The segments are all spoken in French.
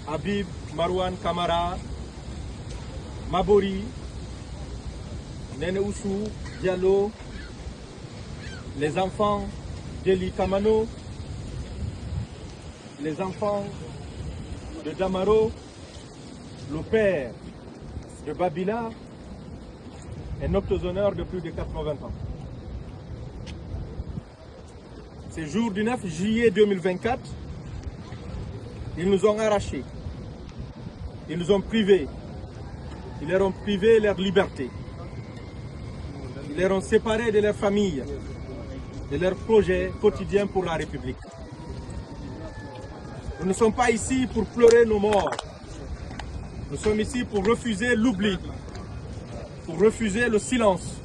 Habib, Marouane Kamara, Mabori, Nene Oussou, Diallo, les enfants d'Eli Kamano, les enfants de Damaro, le père de Babila et notre honneur de plus de 80 ans. Ce jour du 9 juillet 2024, ils nous ont arrachés, ils nous ont privés, ils leur ont privé leur liberté, ils leur ont séparés de leur famille, de leurs projets quotidiens pour la République. Nous ne sommes pas ici pour pleurer nos morts, nous sommes ici pour refuser l'oubli, pour refuser le silence,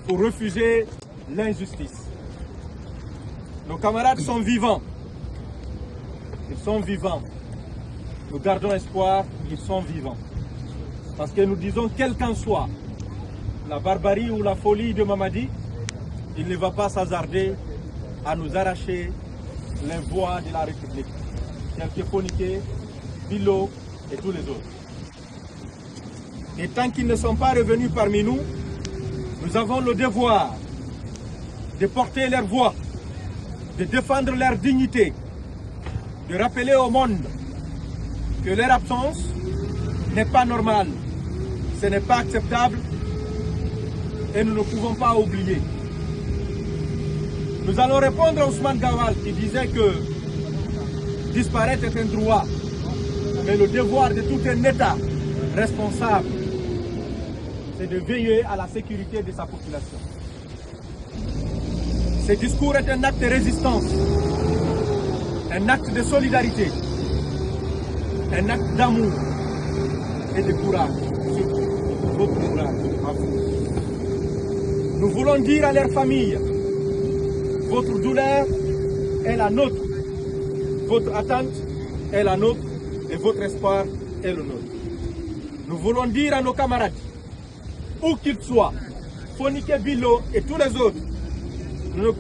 pour refuser l'injustice. Nos camarades sont vivants. Ils sont vivants. Nous gardons espoir, ils sont vivants. Parce que nous disons, quelle qu'en soit la barbarie ou la folie de Mamadi, il ne va pas s'hasarder à nous arracher les voix de la République, tels que Fonike, Bilo et tous les autres. Et tant qu'ils ne sont pas revenus parmi nous, nous avons le devoir de porter leur voix, de défendre leur dignité, de rappeler au monde que leur absence n'est pas normale, ce n'est pas acceptable et nous ne pouvons pas oublier. Nous allons répondre à Ousmane Gawal qui disait que disparaître est un droit, mais le devoir de tout un État responsable, c'est de veiller à la sécurité de sa population. Ce discours est un acte de résistance, un acte de solidarité, un acte d'amour et de courage, surtout votre courage à vous. Nous voulons dire à leurs familles, votre douleur est la nôtre, votre attente est la nôtre et votre espoir est le nôtre. Nous voulons dire à nos camarades, où qu'ils soient, Fonike, Bilo et tous les autres, nous ne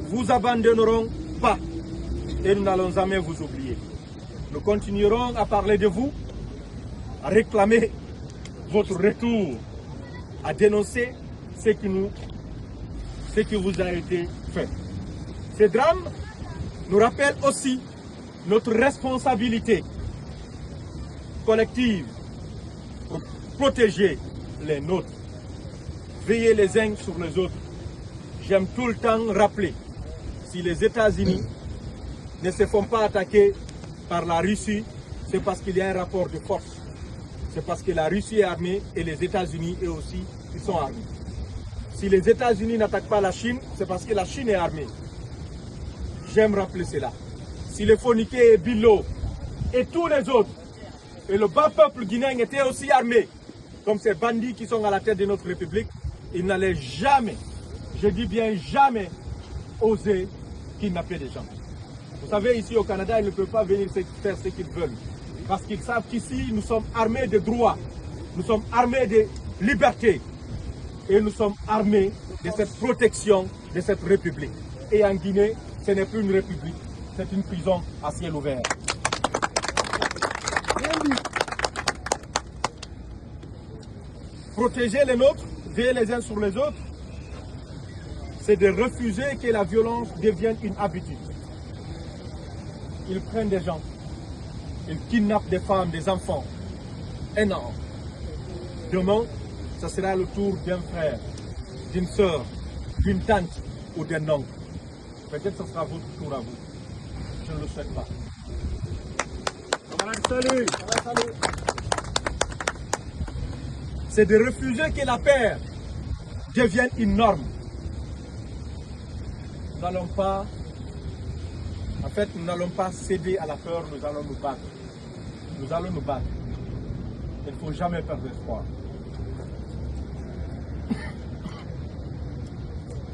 vous abandonnerons pas et nous n'allons jamais vous oublier. Nous continuerons à parler de vous, à réclamer votre retour, à dénoncer ce qui vous a été fait. Ces drames nous rappellent aussi notre responsabilité collective pour protéger les nôtres, veiller les uns sur les autres. J'aime tout le temps rappeler, si les États-Unis ne se font pas attaquer par la Russie, c'est parce qu'il y a un rapport de force. C'est parce que la Russie est armée et les États-Unis, eux aussi, ils sont armés. Si les États-Unis n'attaquent pas la Chine, c'est parce que la Chine est armée. J'aime rappeler cela. Si les Fonike et Bilo et tous les autres, et le bas peuple guinéen étaient aussi armés, comme ces bandits qui sont à la tête de notre République, ils n'allaient jamais, je dis bien jamais, oser kidnapper des gens. Vous savez, ici au Canada, ils ne peuvent pas venir faire ce qu'ils veulent. Parce qu'ils savent qu'ici, nous sommes armés de droits, nous sommes armés de liberté. Et nous sommes armés de cette protection de cette République. Et en Guinée, ce n'est plus une République, c'est une prison à ciel ouvert. Protéger les nôtres, veiller les uns sur les autres, c'est de refuser que la violence devienne une habitude. Ils prennent des gens, ils kidnappent des femmes, des enfants. Et non. Demain, ce sera le tour d'un frère, d'une soeur, d'une tante ou d'un oncle. Peut-être que ce sera votre tour à vous. Je ne le souhaite pas. Salut. Salut. C'est de refuser que la paix devienne une norme. Nous n'allons pas, nous n'allons pas céder à la peur, nous allons nous battre. Nous allons nous battre. Il ne faut jamais perdre espoir.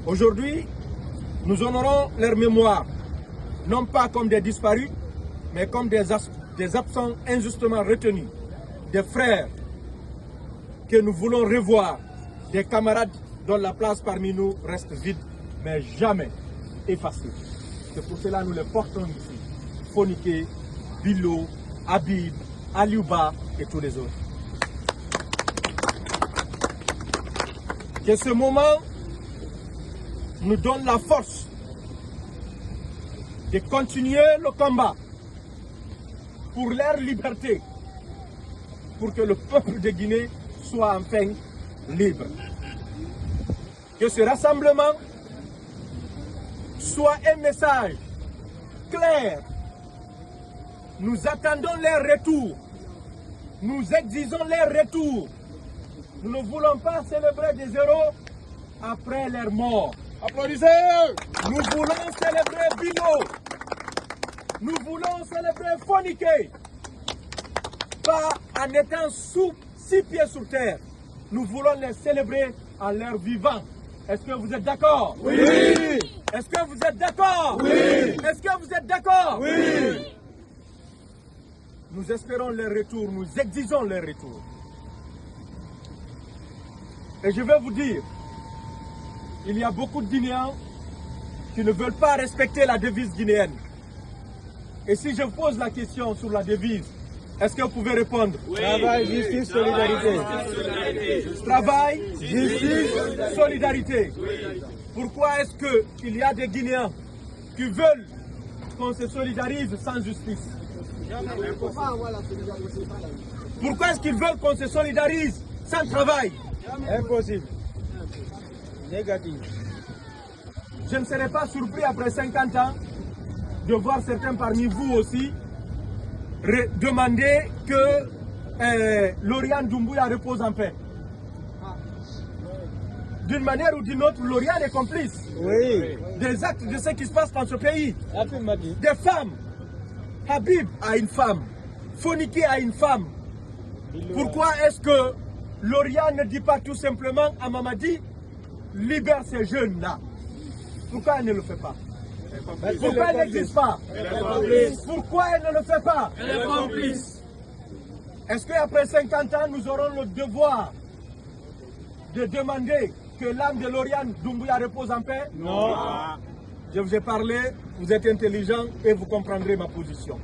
Aujourd'hui, nous honorons leur mémoire, non pas comme des disparus, mais comme des absents injustement retenus, des frères que nous voulons revoir, des camarades dont la place parmi nous reste vide, mais jamais effacée. C'est pour cela que nous les portons ici. Fonike, Bilo, Habib, Aliouba et tous les autres. Que ce moment nous donne la force de continuer le combat pour leur liberté, pour que le peuple de Guinée soit enfin libre. Que ce rassemblement soit un message clair. Nous attendons leur retour. Nous exigeons leur retour. Nous ne voulons pas célébrer des héros après leur mort. Applaudissez! Nous voulons célébrer Bilo. Nous voulons célébrer Fonike. Pas en étant sous 6 pieds sur terre. Nous voulons les célébrer en leur vivant. Est-ce que vous êtes d'accord? Oui! Est-ce que vous êtes d'accord? Oui! Est-ce que vous êtes d'accord? Oui! Nous espérons leur retour, nous exigeons leur retour. Et je vais vous dire, il y a beaucoup de Guinéens qui ne veulent pas respecter la devise guinéenne. Et si je pose la question sur la devise, est-ce que vous pouvez répondre? Oui. Travail, justice, solidarité. Travail, justice, solidarité. Pourquoi est-ce qu'il y a des Guinéens qui veulent qu'on se solidarise sans justice? Pourquoi est-ce qu'ils veulent qu'on se solidarise sans travail? Impossible. Négatif. Je ne serais pas surpris après 50 ans de voir certains parmi vous aussi demander que Lauriane Doumbouya repose en paix. D'une manière ou d'une autre, Lauriane est complice des actes de ce qui se passe dans ce pays. Des femmes. Habib a une femme. Fonike a une femme. Pourquoi est-ce que Lauriane ne dit pas tout simplement à Mamadi, libère ces jeunes-là? Pourquoi elle ne le fait pas? Pourquoi elle n'existe pas? Pourquoi elle ne le fait pas? Elle est complice. Est-ce qu'après 50 ans, nous aurons le devoir de demander que l'âme de Lauriane Doumbouya repose en paix? Non. Je vous ai parlé, vous êtes intelligent et vous comprendrez ma position.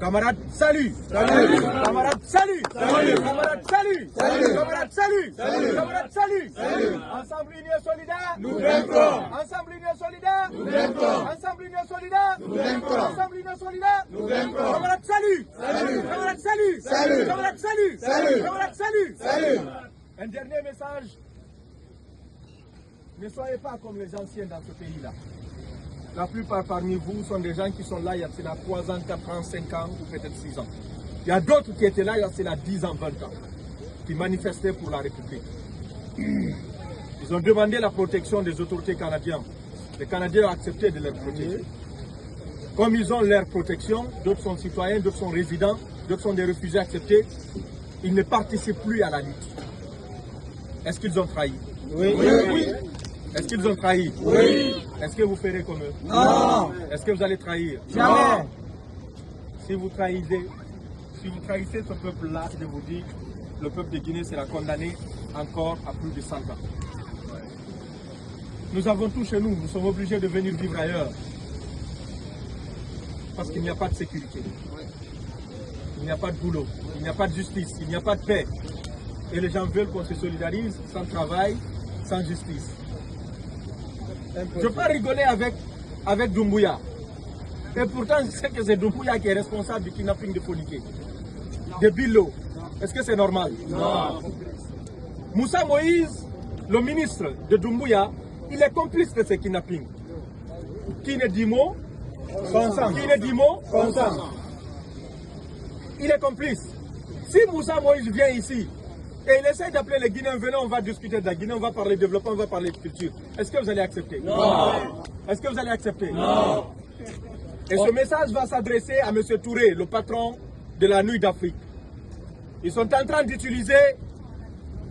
Camarades, salut! Salut! Camarades, salut! Salut! Camarades, salut! Salut! Camarades, salut! Salut! Camarades, salut! Salut! Ensemble unis et solidaires! Nous vaincrons! Ensemble unis et solidaires! Nous vaincrons! Ensemble unis et solidaires! Nous vaincrons! Ensemble unis et solidaires! Nous vaincrons! Camarades, salut! Salut! Camarades, salut! Salut! Camarades, salut! Salut! Camarades, salut! Salut! Un dernier message. Ne soyez pas comme les anciens dans ce pays-là. La plupart parmi vous sont des gens qui sont là il y a 3 ans, 4 ans, 5 ans ou peut-être 6 ans. Il y a d'autres qui étaient là il y a 10 ans, 20 ans, qui manifestaient pour la République. Ils ont demandé la protection des autorités canadiennes. Les Canadiens ont accepté de les protéger. Comme ils ont leur protection, d'autres sont citoyens, d'autres sont résidents, d'autres sont des réfugiés acceptés, ils ne participent plus à la lutte. Est-ce qu'ils ont trahi? Oui. Est-ce qu'ils ont trahi? Oui. Est-ce que vous ferez comme eux? Non. Est-ce que vous allez trahir? Jamais. Si vous trahissez ce peuple-là, je vous dis, le peuple de Guinée sera condamné encore à plus de 100 ans. Nous avons tout chez nous, nous sommes obligés de venir vivre ailleurs. Parce qu'il n'y a pas de sécurité. Il n'y a pas de boulot, il n'y a pas de justice, il n'y a pas de paix. Et les gens veulent qu'on se solidarise sans travail, sans justice. Je ne peux pas rigoler avec Doumbouya. Et pourtant, je sais que c'est Doumbouya qui est responsable du kidnapping de Fonike, de Bilo. Est-ce que c'est normal? Non. Moussa Moïse, le ministre de Doumbouya, il est complice de ce kidnapping. Qui ne dit mot? Consent. Qui ne dit mot? Consent. Il est complice. Si Moussa Moïse vient ici, et il essaie d'appeler les Guinéens, venez, on va discuter de la Guinée, on va parler développement, on va parler culture. Est-ce que vous allez accepter? Non. Est-ce que vous allez accepter? Non. Et ce message va s'adresser à M. Touré, le patron de la Nuit d'Afrique. Ils sont en train d'utiliser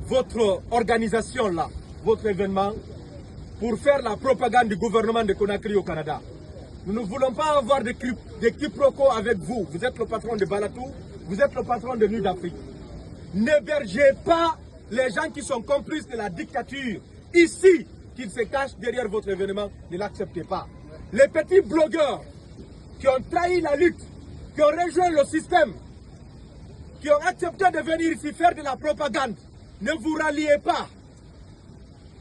votre organisation là, votre événement, pour faire la propagande du gouvernement de Conakry au Canada. Nous ne voulons pas avoir de quiproquos avec vous. Vous êtes le patron de Balatou, vous êtes le patron de Nuit d'Afrique. N'hébergez pas les gens qui sont complices de la dictature ici, qu'ils se cachent derrière votre événement. Ne l'acceptez pas. Les petits blogueurs qui ont trahi la lutte, qui ont rejoint le système qui ont accepté de venir ici faire de la propagande, ne vous ralliez pas.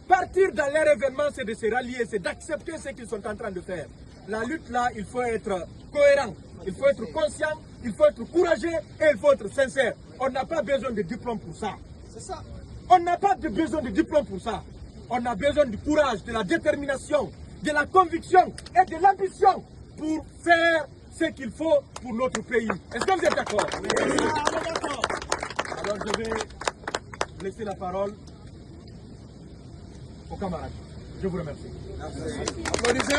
Partir dans leur événement, c'est de se rallier, c'est d'accepter ce qu'ils sont en train de faire. La lutte là, il faut être cohérent, il faut être conscient, il faut être courageux et il faut être sincère. On n'a pas besoin de diplôme pour ça. C'est ça. On n'a pas besoin de diplôme pour ça. On a besoin du courage, de la détermination, de la conviction et de l'ambition pour faire ce qu'il faut pour notre pays. Est-ce que vous êtes d'accord? Oui, on est d'accord. Alors je vais laisser la parole aux camarades. Je vous remercie. Merci. Applaudissez.